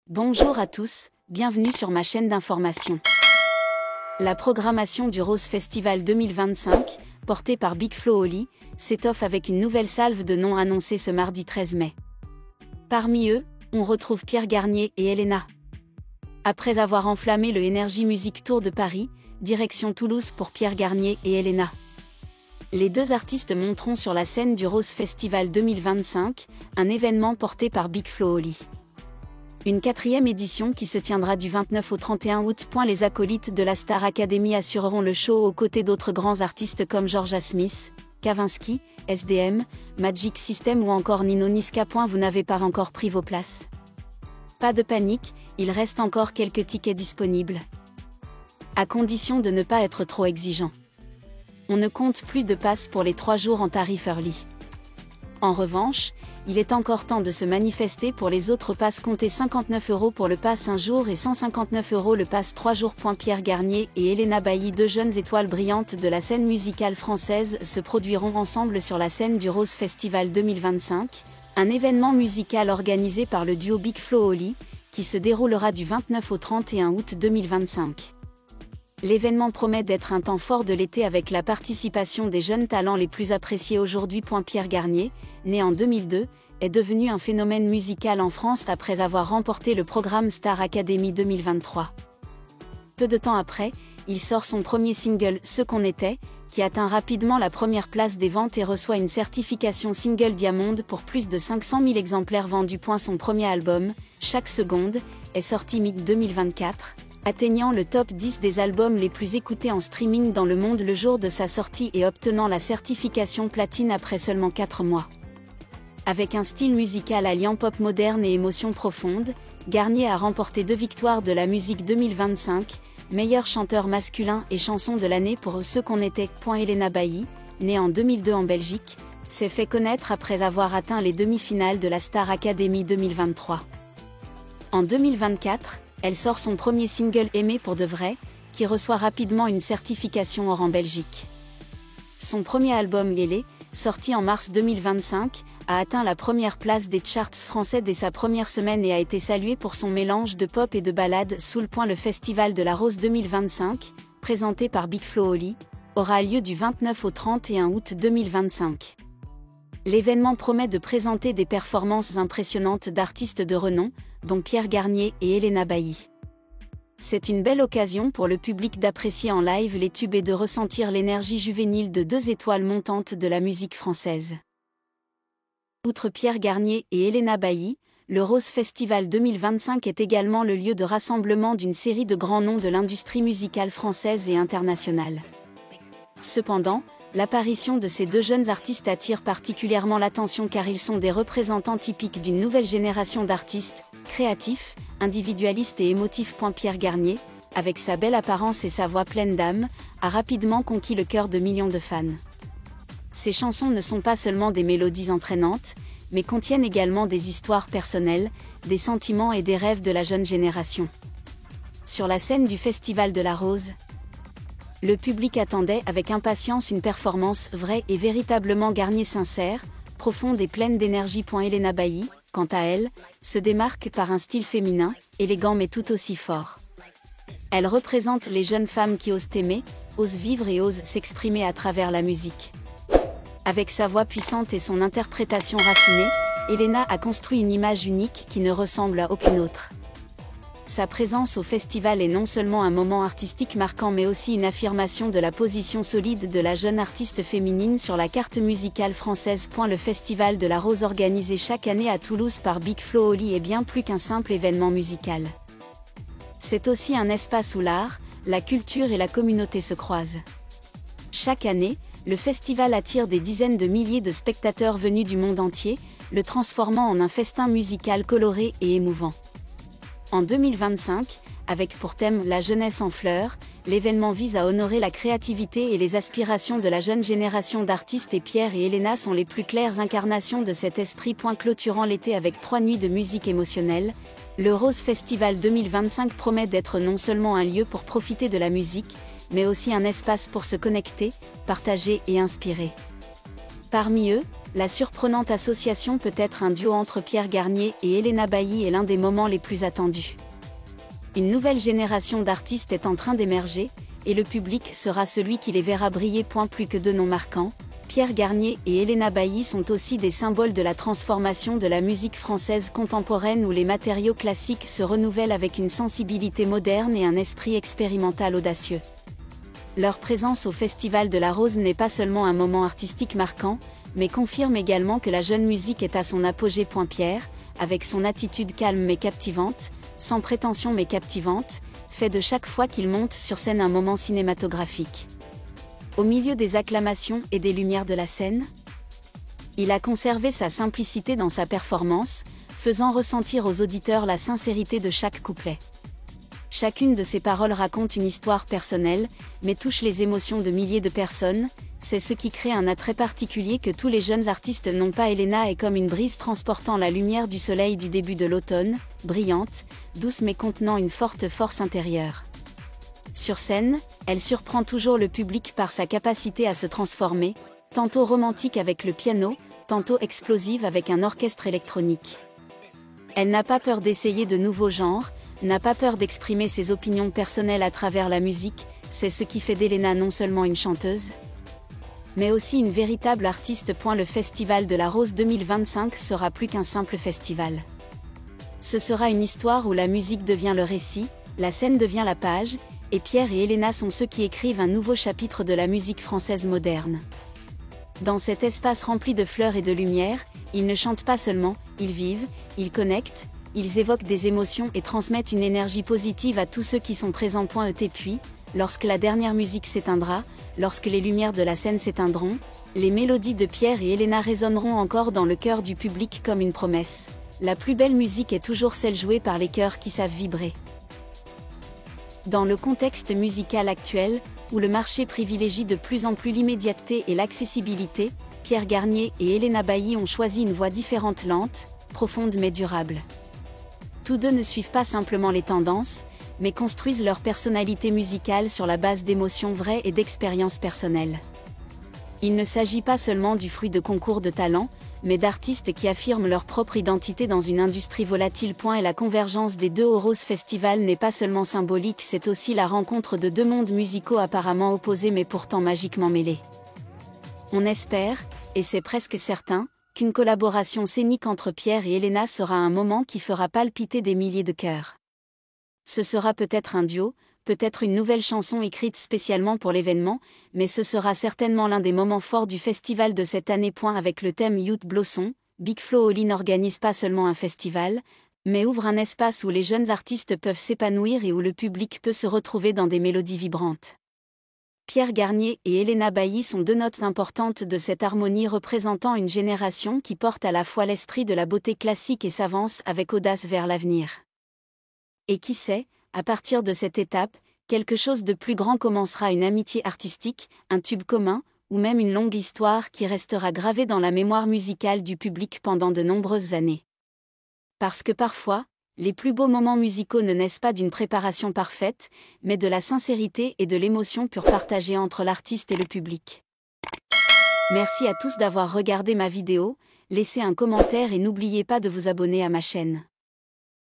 Bonjour à tous, bienvenue sur ma chaîne d'information. La programmation du Rose Festival 2025, portée par Big Flo Oli, s'étoffe avec une nouvelle salve de noms annoncés ce mardi 13 mai. Parmi eux, on retrouve Pierre Garnier et Elena. Après avoir enflammé le Energy Music Tour de Paris, direction Toulouse pour Pierre Garnier et Elena. Les deux artistes monteront sur la scène du Rose Festival 2025, un événement porté par Big Flo Oli. Une 4e édition qui se tiendra du 29 au 31 août. Les acolytes de la Star Academy assureront le show aux côtés d'autres grands artistes comme Georgia Smith, Kavinsky, SDM, Magic System ou encore Nino Niska. Vous n'avez pas encore pris vos places? Pas de panique, il reste encore quelques tickets disponibles. À condition de ne pas être trop exigeant. On ne compte plus de passes pour les 3 jours en tarif early. En revanche, il est encore temps de se manifester pour les autres passes. Comptez 59 € pour le pass 1 jour et 159 € le pass 3 jours. Pierre Garnier et Elena Bailly, deux jeunes étoiles brillantes de la scène musicale française, se produiront ensemble sur la scène du Rose Festival 2025, un événement musical organisé par le duo Big Flo Oli, qui se déroulera du 29 au 31 août 2025. L'événement promet d'être un temps fort de l'été avec la participation des jeunes talents les plus appréciés aujourd'hui. Pierre Garnier, né en 2002, est devenu un phénomène musical en France après avoir remporté le programme Star Academy 2023. Peu de temps après, il sort son premier single, Ce qu'on était, qui atteint rapidement la première place des ventes et reçoit une certification single Diamond pour plus de 500 000 exemplaires vendus. Son premier album, Chaque seconde, est sorti mi-2024, atteignant le top 10 des albums les plus écoutés en streaming dans le monde le jour de sa sortie et obtenant la certification platine après seulement 4 mois. Avec un style musical alliant pop moderne et émotion profonde, Garnier a remporté 2 victoires de la musique 2025, meilleur chanteur masculin et chanson de l'année pour Ce qu'on était. Elena Bailly, née en 2002 en Belgique, s'est fait connaître après avoir atteint les demi-finales de la Star Academy 2023. En 2024, elle sort son premier single Aimé pour de vrai, qui reçoit rapidement une certification or en Belgique. Son premier album Lélé, sorti en mars 2025, a atteint la première place des charts français dès sa première semaine et a été salué pour son mélange de pop et de ballade. Le Festival de la Rose 2025, présenté par Big Flo Oli, aura lieu du 29 au 31 août 2025. L'événement promet de présenter des performances impressionnantes d'artistes de renom, dont Pierre Garnier et Elena Bailly. C'est une belle occasion pour le public d'apprécier en live les tubes et de ressentir l'énergie juvénile de 2 étoiles montantes de la musique française. Outre Pierre Garnier et Elena Bailly, le Rose Festival 2025 est également le lieu de rassemblement d'une série de grands noms de l'industrie musicale française et internationale. Cependant, l'apparition de ces 2 jeunes artistes attire particulièrement l'attention car ils sont des représentants typiques d'une nouvelle génération d'artistes, créatifs, individualistes et émotifs. Pierre Garnier, avec sa belle apparence et sa voix pleine d'âme, a rapidement conquis le cœur de millions de fans. Ses chansons ne sont pas seulement des mélodies entraînantes, mais contiennent également des histoires personnelles, des sentiments et des rêves de la jeune génération. Sur la scène du Festival de la Rose, le public attendait avec impatience une performance vraie et véritablement Garnier sincère, profonde et pleine d'énergie. Elena Bailly, quant à elle, se démarque par un style féminin, élégant mais tout aussi fort. Elle représente les jeunes femmes qui osent aimer, osent vivre et osent s'exprimer à travers la musique. Avec sa voix puissante et son interprétation raffinée, Elena a construit une image unique qui ne ressemble à aucune autre. Sa présence au festival est non seulement un moment artistique marquant mais aussi une affirmation de la position solide de la jeune artiste féminine sur la carte musicale française. Le Festival de la Rose organisé chaque année à Toulouse par Big Flo Oli est bien plus qu'un simple événement musical. C'est aussi un espace où l'art, la culture et la communauté se croisent. Chaque année, le festival attire des dizaines de milliers de spectateurs venus du monde entier, le transformant en un festin musical coloré et émouvant. En 2025, avec pour thème La jeunesse en fleurs, l'événement vise à honorer la créativité et les aspirations de la jeune génération d'artistes et Pierre et Elena sont les plus claires incarnations de cet esprit. Clôturant l'été avec 3 nuits de musique émotionnelle, le Rose Festival 2025 promet d'être non seulement un lieu pour profiter de la musique, mais aussi un espace pour se connecter, partager et inspirer. Parmi eux, la surprenante association peut être un duo entre Pierre Garnier et Elena Bailly est l'un des moments les plus attendus. Une nouvelle génération d'artistes est en train d'émerger, et le public sera celui qui les verra briller. Plus que deux noms marquants, Pierre Garnier et Elena Bailly sont aussi des symboles de la transformation de la musique française contemporaine où les matériaux classiques se renouvellent avec une sensibilité moderne et un esprit expérimental audacieux. Leur présence au Festival de la Rose n'est pas seulement un moment artistique marquant, mais confirme également que la jeune musique est à son apogée. Pierre, avec son attitude calme mais captivante, sans prétention mais captivante, fait de chaque fois qu'il monte sur scène un moment cinématographique. Au milieu des acclamations et des lumières de la scène, il a conservé sa simplicité dans sa performance, faisant ressentir aux auditeurs la sincérité de chaque couplet. Chacune de ses paroles raconte une histoire personnelle, mais touche les émotions de milliers de personnes. C'est ce qui crée un attrait particulier que tous les jeunes artistes n'ont pas. Elena est comme une brise transportant la lumière du soleil du début de l'automne, brillante, douce mais contenant une forte force intérieure. Sur scène, elle surprend toujours le public par sa capacité à se transformer, tantôt romantique avec le piano, tantôt explosive avec un orchestre électronique. Elle n'a pas peur d'essayer de nouveaux genres, n'a pas peur d'exprimer ses opinions personnelles à travers la musique. C'est ce qui fait d'Elena non seulement une chanteuse, mais aussi une véritable artiste. Le Festival de la Rose 2025 sera plus qu'un simple festival. Ce sera une histoire où la musique devient le récit, la scène devient la page, et Pierre et Elena sont ceux qui écrivent un nouveau chapitre de la musique française moderne. Dans cet espace rempli de fleurs et de lumière, ils ne chantent pas seulement, ils vivent, ils connectent, ils évoquent des émotions et transmettent une énergie positive à tous ceux qui sont présents. Puis, lorsque la dernière musique s'éteindra, lorsque les lumières de la scène s'éteindront, les mélodies de Pierre et Elena résonneront encore dans le cœur du public comme une promesse. La plus belle musique est toujours celle jouée par les cœurs qui savent vibrer. Dans le contexte musical actuel, où le marché privilégie de plus en plus l'immédiateté et l'accessibilité, Pierre Garnier et Elena Bailly ont choisi une voie différente, lente, profonde mais durable. Tous deux ne suivent pas simplement les tendances, mais construisent leur personnalité musicale sur la base d'émotions vraies et d'expériences personnelles. Il ne s'agit pas seulement du fruit de concours de talent, mais d'artistes qui affirment leur propre identité dans une industrie volatile. Et la convergence des deux au Rose Festival n'est pas seulement symbolique, c'est aussi la rencontre de deux mondes musicaux apparemment opposés mais pourtant magiquement mêlés. On espère, et c'est presque certain, qu'une collaboration scénique entre Pierre et Elena sera un moment qui fera palpiter des milliers de cœurs. Ce sera peut-être un duo, peut-être une nouvelle chanson écrite spécialement pour l'événement, mais ce sera certainement l'un des moments forts du festival de cette année. Avec le thème Youth Blossom, Big Flo Oli n'organise pas seulement un festival, mais ouvre un espace où les jeunes artistes peuvent s'épanouir et où le public peut se retrouver dans des mélodies vibrantes. Pierre Garnier et Elena Bailly sont deux notes importantes de cette harmonie représentant une génération qui porte à la fois l'esprit de la beauté classique et s'avance avec audace vers l'avenir. Et qui sait, à partir de cette étape, quelque chose de plus grand commencera, une amitié artistique, un tube commun, ou même une longue histoire qui restera gravée dans la mémoire musicale du public pendant de nombreuses années. Parce que parfois, les plus beaux moments musicaux ne naissent pas d'une préparation parfaite, mais de la sincérité et de l'émotion pure partagée entre l'artiste et le public. Merci à tous d'avoir regardé ma vidéo, laissez un commentaire et n'oubliez pas de vous abonner à ma chaîne.